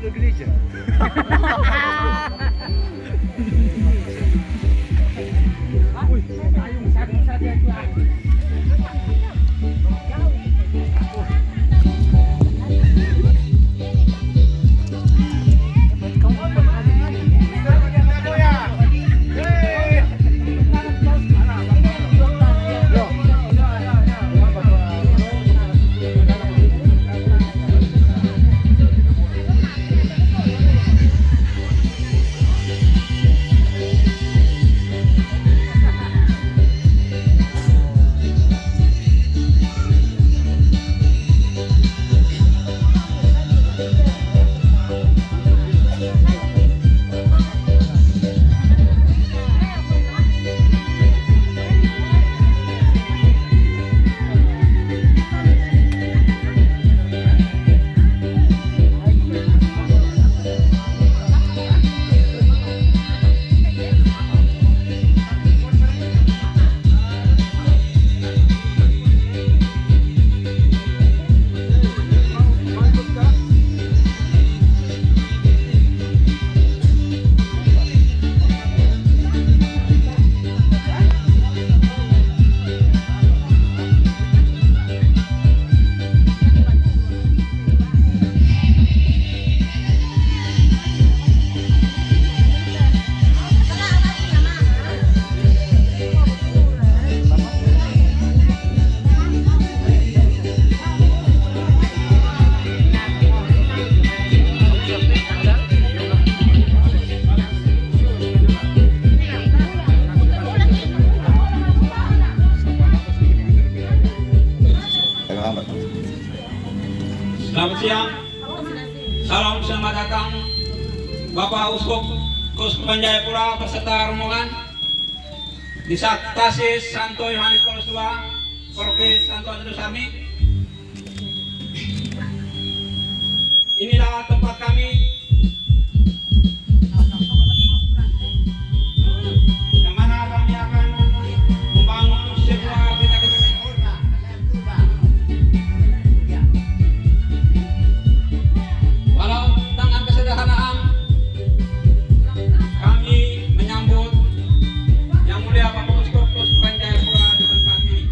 ke gereja. Wih, payung satu saja Tuhan. Selamat siang, salam selamat datang Bapak Uskup Keuskupan Jayapura beserta rombongan di Disastasis Santo Yohanes Paulus II, Paroki Santo Andreas Armi. Inilah tempat kami yang mana kami akan membangun sebuah gereja katolik. Walau dengan kesederhanaan kami menyambut yang mulia Bapak Uskup Keuskupan Jayapura di tempat ini.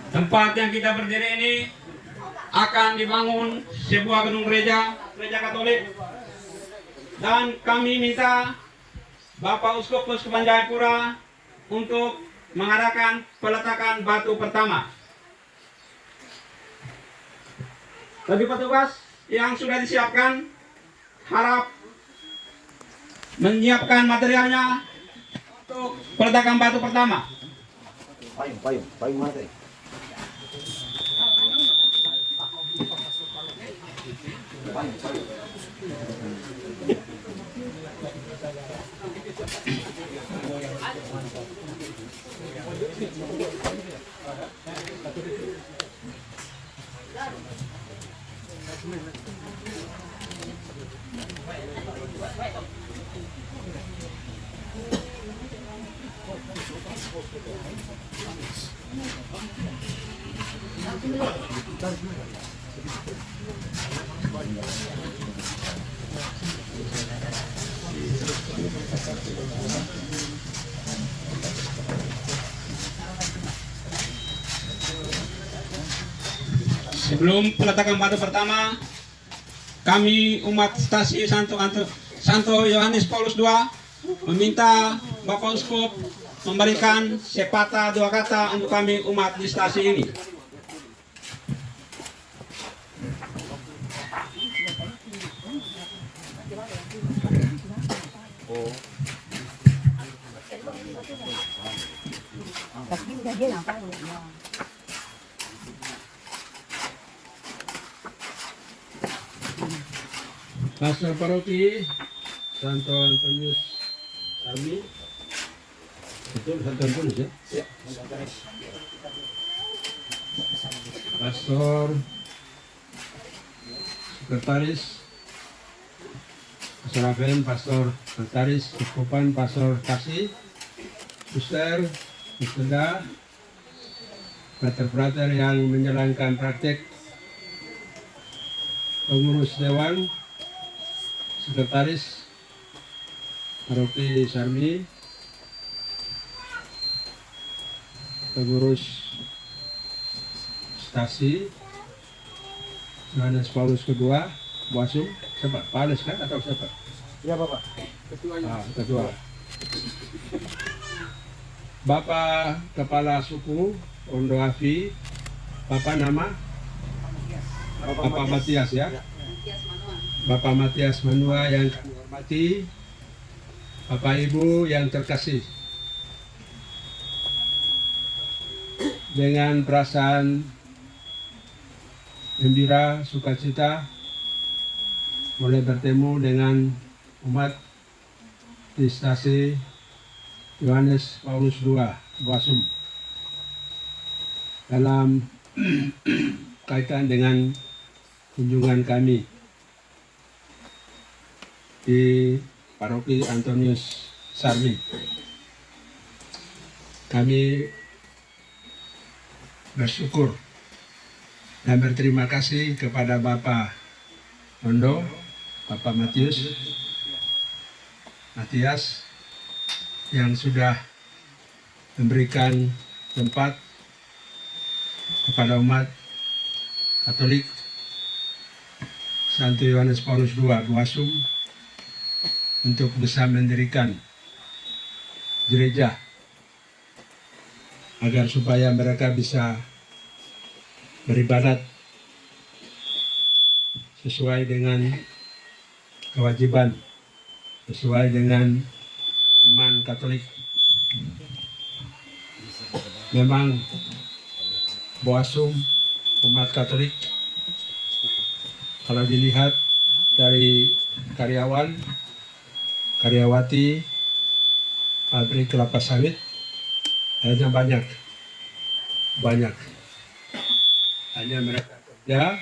Tempat yang kita berdiri ini akan dibangun sebuah gedung gereja Katolik Dan kami minta Bapak Uskup Uskupan Jayapura untuk mengadakan peletakan batu pertama. Bagi petugas yang sudah disiapkan, harap menyiapkan materialnya untuk peletakan batu pertama. Payung mana tadi? Sebelum peletakan batu pertama, kami umat stasi Santo Yohanes Paulus II meminta Bapak Uskup memberikan sepatah dua kata untuk kami umat di stasi ini. Pastor Paroki Santo Antonius Sarmi. Betul, Santo Antonius ya? Ya. Pastor Sekretaris Pastor Rafael, Pastor Sekretaris Uskupan, Pastor Kasih, Suster, Suster, Frater-frater yang menjalankan praktek, pengurus Dewan, Sekretaris Paroki Sarmi, pengurus stasi Yohanes Paulus II, Boasum, siapa? Pak Ales kan atau siapa? Ya Bapak. Ketua. Bapak Kepala Suku Ondo Afi, Bapak nama? Bapak Matias ya? Bapak Matias Manua yang kami hormati, Bapak Ibu yang terkasih, dengan perasaan gembira, sukacita boleh bertemu dengan umat di stasi Yohanes Paulus II, Boasum, dalam kaitan dengan kunjungan kami di Paroki Antonius Sarmi. Kami bersyukur dan berterima kasih kepada Bapak Ondo, Bapak Matias yang sudah memberikan tempat kepada umat Katolik Santo Yohanes Paulus II, Boasum, untuk bisa mendirikan gereja agar supaya mereka bisa beribadat sesuai dengan kewajiban, sesuai dengan iman Katolik. Memang Boasum, umat Katolik, kalau dilihat dari karyawan, karyawati pabrik kelapa sawit, hanya banyak, hanya mereka kerja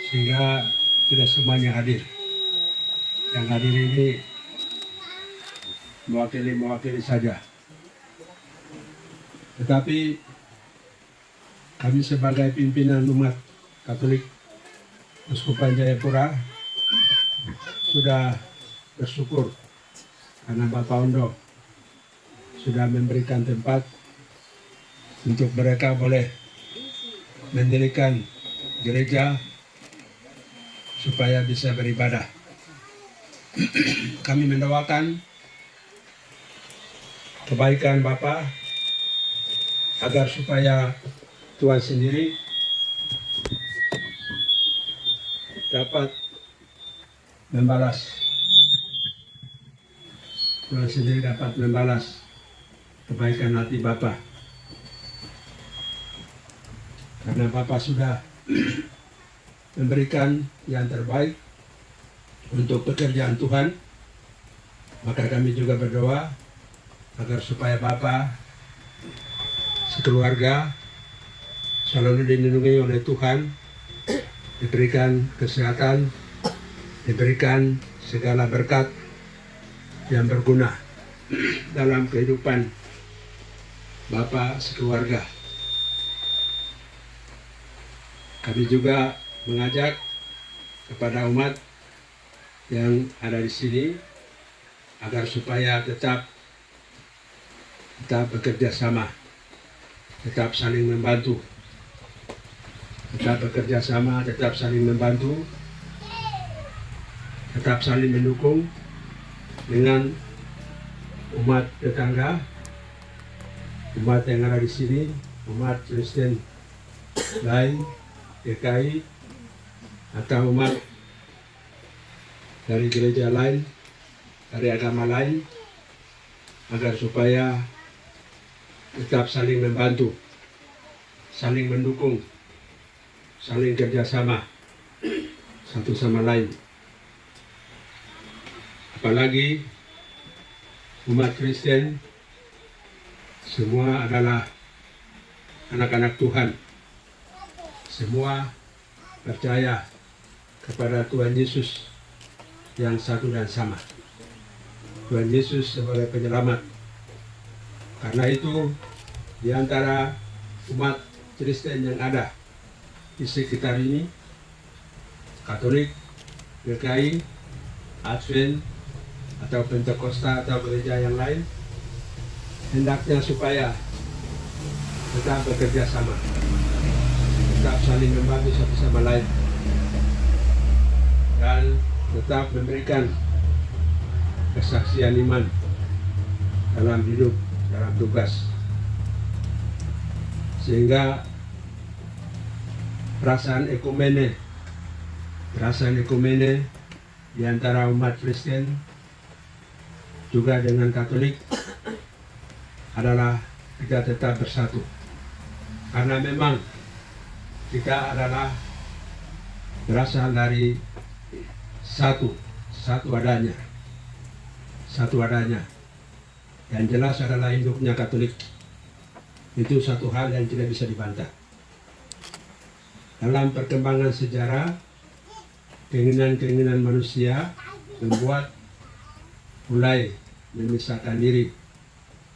sehingga tidak semuanya hadir. Yang hadir ini mewakili saja. Tetapi kami sebagai pimpinan umat Katolik Uskupan Jayapura sudah bersyukur karena Bapak Ondo sudah memberikan tempat untuk mereka boleh mendirikan gereja supaya bisa beribadah. kami mendoakan kebaikan Bapa agar supaya Tuhan sendiri dapat membalas. Tuhan sendiri dapat membalas kebaikan hati Bapa. Karena Bapa sudah memberikan yang terbaik untuk pekerjaan Tuhan, maka kami juga berdoa agar supaya Bapa sekeluarga selalu dilindungi oleh Tuhan, diberikan kesehatan, diberikan segala berkat yang berguna dalam kehidupan Bapa sekeluarga. Kami juga mengajak kepada umat yang ada di sini agar supaya tetap bekerja sama, tetap saling membantu, tetap bekerja sama, tetap saling membantu, tetap saling mendukung dengan umat tetangga, umat yang ada di sini, umat Kristen lain, GKI, atau umat dari gereja lain, dari agama lain, agar supaya tetap saling membantu, saling mendukung, saling kerjasama satu sama lain. Apalagi umat Kristen semua adalah anak-anak Tuhan. Semua percaya kepada Tuhan Yesus yang satu dan sama. Tuhan Yesus sebagai penyelamat. Karena itu di antara umat Kristen yang ada di sekitar ini, Katolik, GKI, Advent, atau Pentakosta atau gereja yang lain, hendaknya supaya tetap bekerja sama, tetap saling membantu satu sama lain, dan tetap memberikan kesaksian iman dalam hidup, dalam tugas, sehingga perasaan ekumene di antara umat Kristen juga dengan Katolik adalah kita tetap bersatu, karena memang kita adalah berasal dari satu adanya. Yang jelas adalah induknya Katolik. Itu satu hal yang tidak bisa dibantah. Dalam perkembangan sejarah, keinginan manusia membuat mulai memisahkan diri,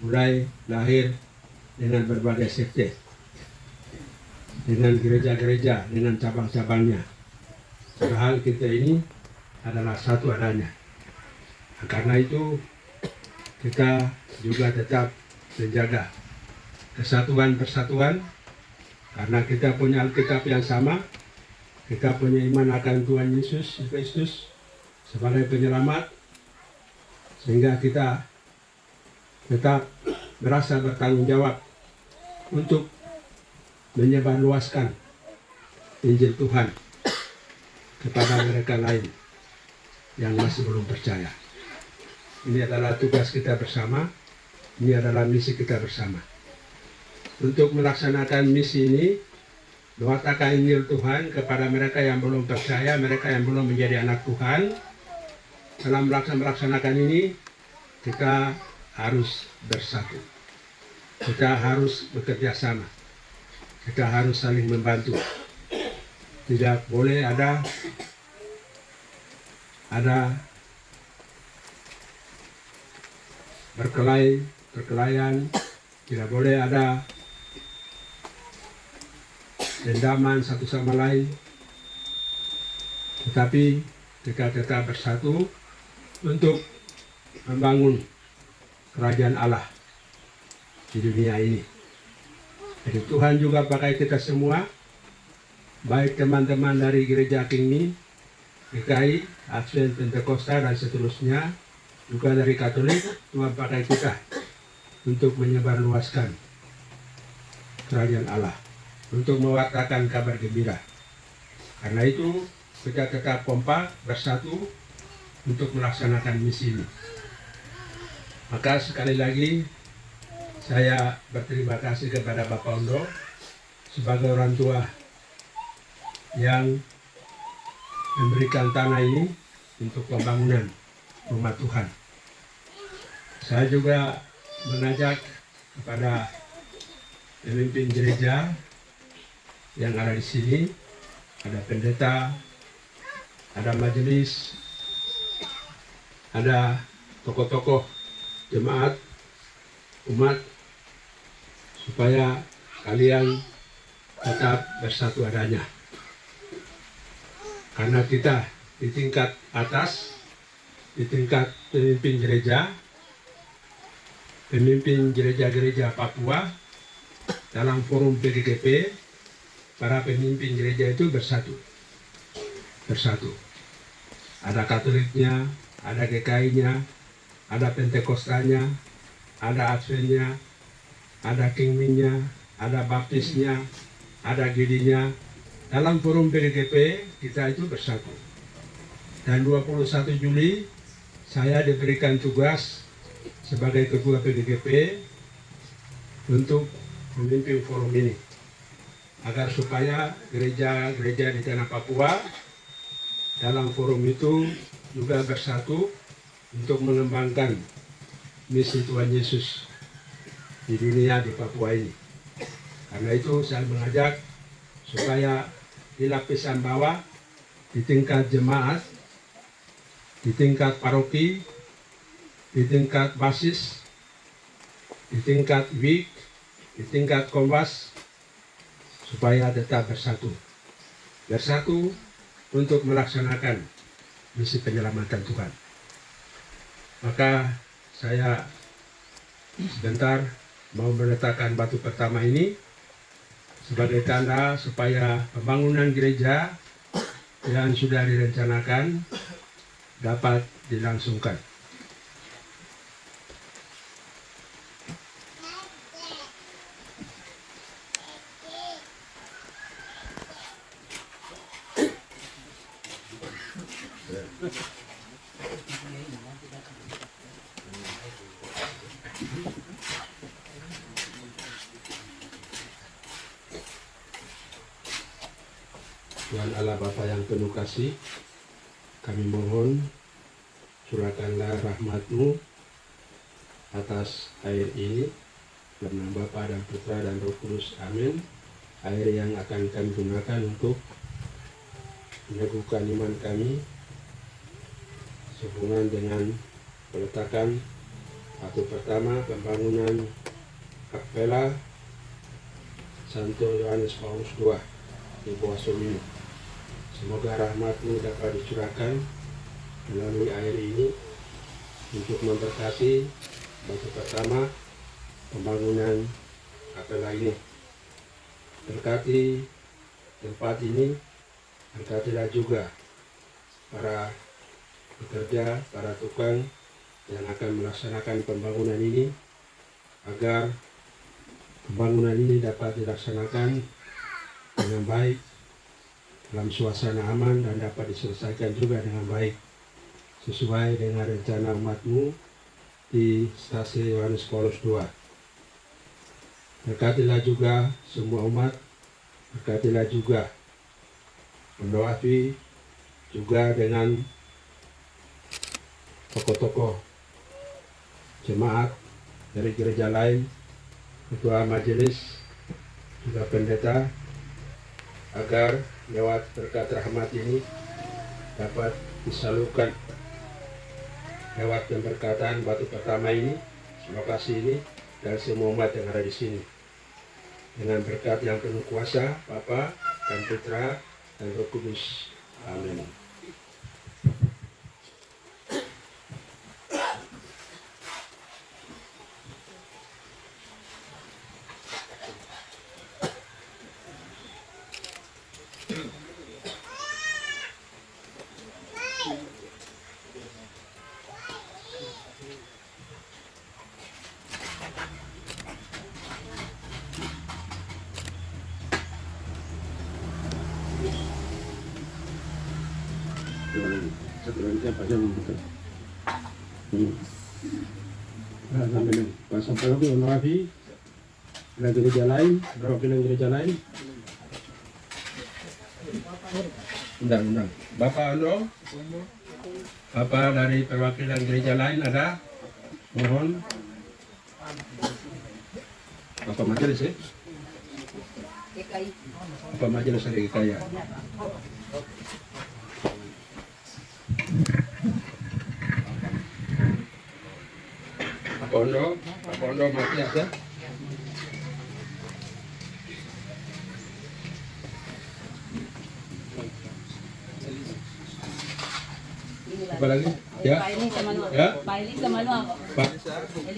mulai lahir dengan berbagai sekte, dengan gereja-gereja, dengan cabang-cabangnya. Padahal kita ini adalah satu adanya. Karena itu kita juga tetap menjaga kesatuan persatuan, karena kita punya Alkitab yang sama, kita punya iman akan Tuhan Yesus Kristus sebagai penyelamat, sehingga kita tetap merasa bertanggung jawab untuk menyebarluaskan Injil Tuhan kepada mereka lain yang masih belum percaya. Ini adalah tugas kita bersama, ini adalah misi kita bersama. Untuk melaksanakan misi ini, mengatakan Injil Tuhan kepada mereka yang belum percaya, mereka yang belum menjadi anak Tuhan. Dalam melaksanakan ini, kita harus bersatu. Kita harus bekerja sama. Kita harus saling membantu. Tidak boleh ada perkelahian, tidak boleh ada dendaman satu sama lain, tetapi kita tetap bersatu untuk membangun kerajaan Allah di dunia ini. Jadi Tuhan juga pakai kita semua, baik teman-teman dari gereja King ini GKI, Advent, Pentakosta, dan seterusnya, juga dari Katolik, Tuhan pakai kita untuk menyebarluaskan kerajaan Allah, untuk mewartakan kabar gembira. Karena itu, kita tetap kompak bersatu untuk melaksanakan misi ini. Maka sekali lagi, saya berterima kasih kepada Bapak Ondo sebagai orang tua yang memberikan tanah ini untuk pembangunan rumah Tuhan. Saya juga mengajak kepada pemimpin gereja yang ada di sini, ada pendeta, ada majelis, ada tokoh-tokoh jemaat, umat, supaya kalian tetap bersatu adanya. Karena kita di tingkat atas, di tingkat pemimpin gereja-gereja Papua, dalam forum PGGP, para pemimpin gereja itu bersatu. Ada Katoliknya, ada GKI-nya, ada Pentekostanya, ada Adventnya, ada Kingminnya, ada Baptisnya, ada Gidinya. Dalam forum PGGP kita itu bersatu. Dan 21 Juli saya diberikan tugas sebagai ketua PGGP untuk memimpin forum ini, agar supaya gereja-gereja di tanah Papua dalam forum itu juga bersatu untuk mengembangkan misi Tuhan Yesus di dunia, di Papua ini. Karena itu saya mengajak supaya di lapisan bawah, di tingkat jemaat, di tingkat paroki, di tingkat basis, di tingkat WIK, di tingkat kompas, supaya tetap bersatu untuk melaksanakan misi penyelamatan Tuhan. Maka saya sebentar mau meletakkan batu pertama ini sebagai tanda supaya pembangunan gereja yang sudah direncanakan dapat dilangsungkan. Tuhan Allah Bapa yang penuh kasih, kami mohon curahkanlah rahmat-Mu atas air ini, dalam nama Bapa dan Putra dan Roh Kudus, amin. Air yang akan kami gunakan untuk meneguhkan iman kami sehubungan dengan peletakan batu pertama pembangunan Kapela Santo Yohanes Paulus II di bawah Sumini. Semoga rahmat-Mu dapat dicurahkan melalui air ini untuk memberkati batu pertama pembangunan kapela ini. Berkati tempat ini, berkatilah juga para pekerja, para tukang yang akan melaksanakan pembangunan ini, agar pembangunan ini dapat dilaksanakan dengan baik, dalam suasana aman, dan dapat diselesaikan juga dengan baik sesuai dengan rencana umat-Mu di stasiun Yohanes Paulus II. Berkatilah juga semua umat, berkatilah juga Pondok Api, juga dengan tokoh-tokoh jemaat dari gereja lain, ketua majelis, juga pendeta, agar lewat berkat rahmat ini dapat disalurkan lewat pemberkatan batu pertama ini, lokasi ini, dan semua umat yang ada di sini. Dengan berkat yang penuh kuasa, Bapa dan Putra dan Roh Kudus. Amin. Satu lagi apa aja betul. Nah, sampai nih. Pas sampai lagi Rafi. Ada gereja lain, perwakilan gereja lain. Undang. Bapak Andro, Bapak dari perwakilan gereja lain ada? Mohon. Bapak majelis ya? Bapak majelis dari GKI. Pak Pondo Matias ya? Apa lagi? Ya? Ya? Pak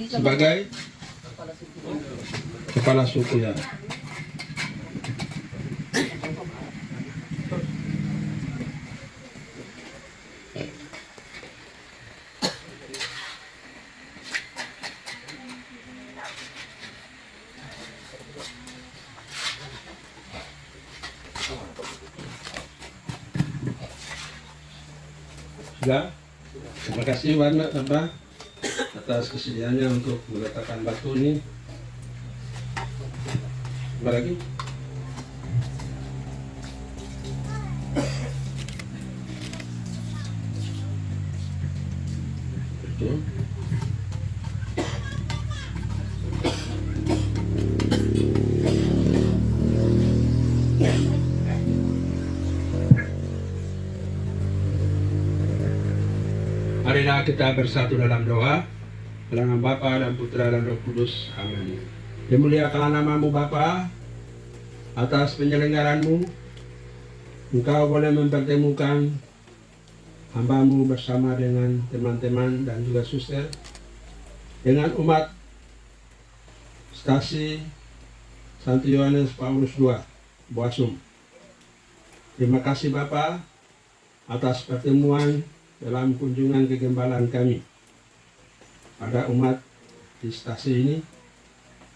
sebagai kepala suku ya. Sudah? Terima kasih Bapak atas kesediaannya untuk meletakkan batu ini. Apa lagi? Betul. Marilah kita bersatu dalam doa. Dalam nama Bapa dan Putra dan Roh Kudus. Amin. Dimuliakanlah namamu Bapa, atas penyelenggaranmu. Engkau boleh mempertemukan hambamu bersama dengan teman-teman dan juga suster, dengan umat Stasi Santo Yohanes Paulus II Boasum. Terima kasih Bapa atas pertemuan dalam kunjungan kegembalaan kami pada umat di stasi ini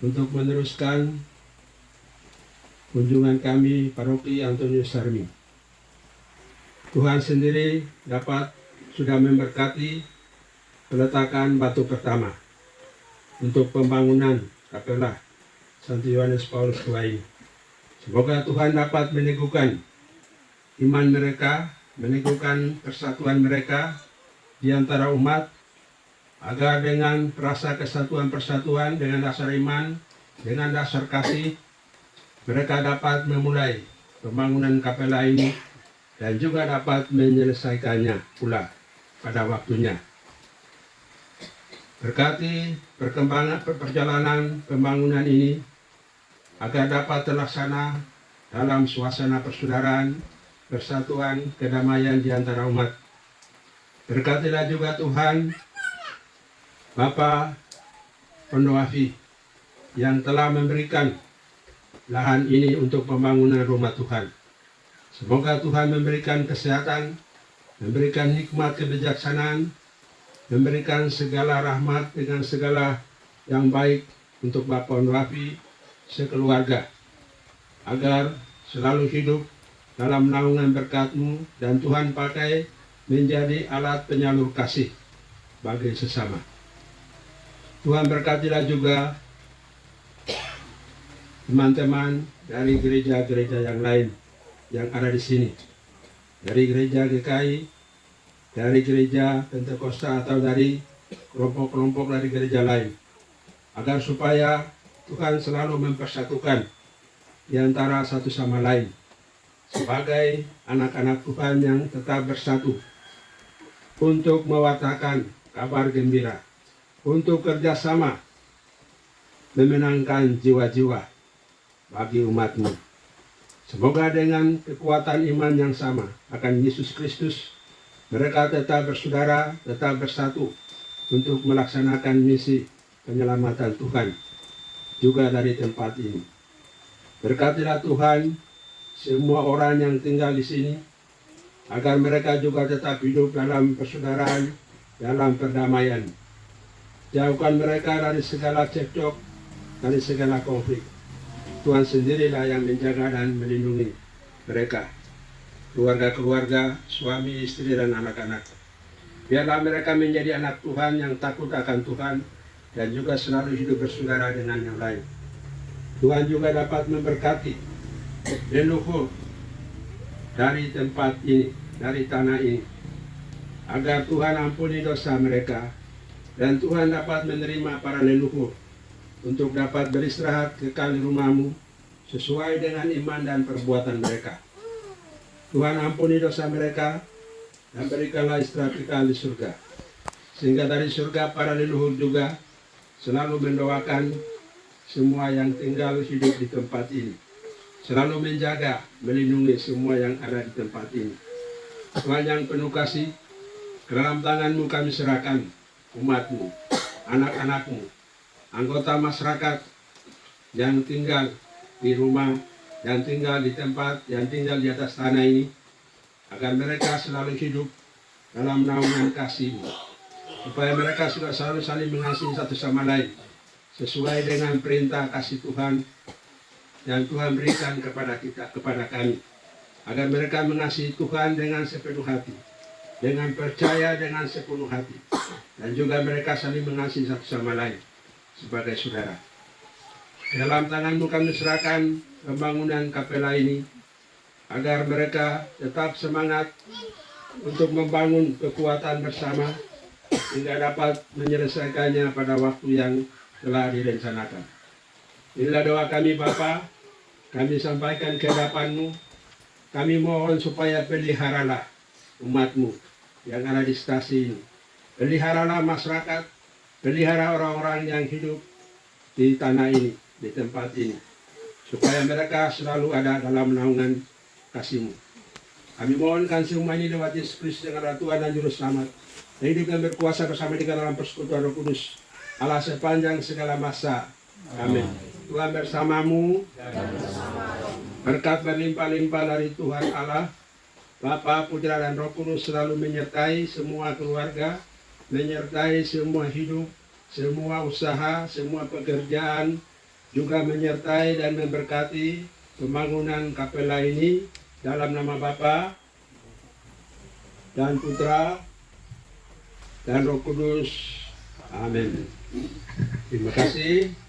untuk meneruskan kunjungan kami paroki Antonius Sarmi. Tuhan sendiri sudah memberkati peletakan batu pertama untuk pembangunan kapela Santo Yohanes Paulus II ini. Semoga Tuhan dapat meneguhkan iman mereka, meneguhkan persatuan mereka di antara umat, agar dengan rasa kesatuan-persatuan, dengan dasar iman, dengan dasar kasih, mereka dapat memulai pembangunan kapela ini dan juga dapat menyelesaikannya pula pada waktunya. Berkati perjalanan pembangunan ini agar dapat terlaksana dalam suasana persaudaraan, persatuan, kedamaian di antara umat. Berkatilah juga Tuhan Bapak Pondoafi yang telah memberikan lahan ini untuk pembangunan rumah Tuhan. Semoga Tuhan memberikan kesehatan, memberikan hikmat kebijaksanaan, memberikan segala rahmat dengan segala yang baik untuk Bapak Pondoafi sekeluarga, agar selalu hidup dalam naungan berkat-Mu dan Tuhan pakai menjadi alat penyalur kasih bagi sesama. Tuhan berkatilah juga teman-teman dari gereja-gereja yang lain yang ada di sini, dari gereja GKI, dari gereja Pentakosta atau dari kelompok-kelompok dari gereja lain, agar supaya Tuhan selalu mempersatukan di antara satu sama lain sebagai anak-anak Tuhan yang tetap bersatu untuk mewartakan kabar gembira, untuk kerjasama memenangkan jiwa-jiwa bagi umat-Mu. Semoga dengan kekuatan iman yang sama akan Yesus Kristus, mereka tetap bersaudara, tetap bersatu untuk melaksanakan misi penyelamatan Tuhan juga dari tempat ini. Berkatilah Tuhan semua orang yang tinggal di sini, agar mereka juga tetap hidup dalam persaudaraan, dalam perdamaian. Jauhkan mereka dari segala cekcok, dari segala konflik. Tuhan sendirilah yang menjaga dan melindungi mereka. keluarga-keluarga, suami, istri, dan anak-anak. Biarlah mereka menjadi anak Tuhan yang takut akan Tuhan dan juga selalu hidup bersaudara dengan yang lain. Tuhan juga dapat memberkati leluhur dari tempat ini, dari tanah ini, agar Tuhan ampuni dosa mereka dan Tuhan dapat menerima para leluhur untuk dapat beristirahat kekal di rumahmu sesuai dengan iman dan perbuatan mereka. Tuhan ampuni dosa mereka dan berikanlah istirahat kekal di surga. Sehingga dari surga para leluhur juga selalu mendoakan semua yang tinggal hidup di tempat ini. Selalu menjaga, melindungi semua yang ada di tempat ini. Tuhan yang penuh kasih, ke dalam tangan-Mu kami serahkan umat-Mu, anak-anak-Mu, anggota masyarakat yang tinggal di rumah, yang tinggal di tempat, yang tinggal di atas tanah ini, agar mereka selalu hidup dalam naungan kasih-Mu, supaya mereka sudah selalu saling mengasihi satu sama lain, sesuai dengan perintah kasih Tuhan yang Tuhan berikan kepada kita, kepada kami, agar mereka mengasihi Tuhan dengan sepenuh hati, dengan percaya dengan sepenuh hati, dan juga mereka saling mengasihi satu sama lain sebagai saudara. Dalam tangan-Mu kami serahkan pembangunan kapela ini, agar mereka tetap semangat untuk membangun kekuatan bersama hingga dapat menyelesaikannya pada waktu yang telah direncanakan. Inilah doa kami Bapa, kami sampaikan ke hadapan-Mu. Kami mohon supaya peliharalah umat-Mu yang ada di stasi ini. Peliharalah masyarakat, pelihara orang-orang yang hidup di tanah ini, di tempat ini, supaya mereka selalu ada dalam naungan kasih-Mu. Kami mohonkan semua ini lewat Yesus Kristus yang adalah Tuhan dan Juru Selamat, yang hidup dan berkuasa bersama kita dalam persekutuan Roh Kudus, Allah sepanjang segala masa. Amin. Tuhan bersamamu, berkat berlimpah-limpah dari Tuhan Allah, Bapa, Putra, dan Roh Kudus selalu menyertai semua keluarga, menyertai semua hidup, semua usaha, semua pekerjaan, juga menyertai dan memberkati pembangunan kapela ini dalam nama Bapa dan Putra dan Roh Kudus. Amin. Terima kasih.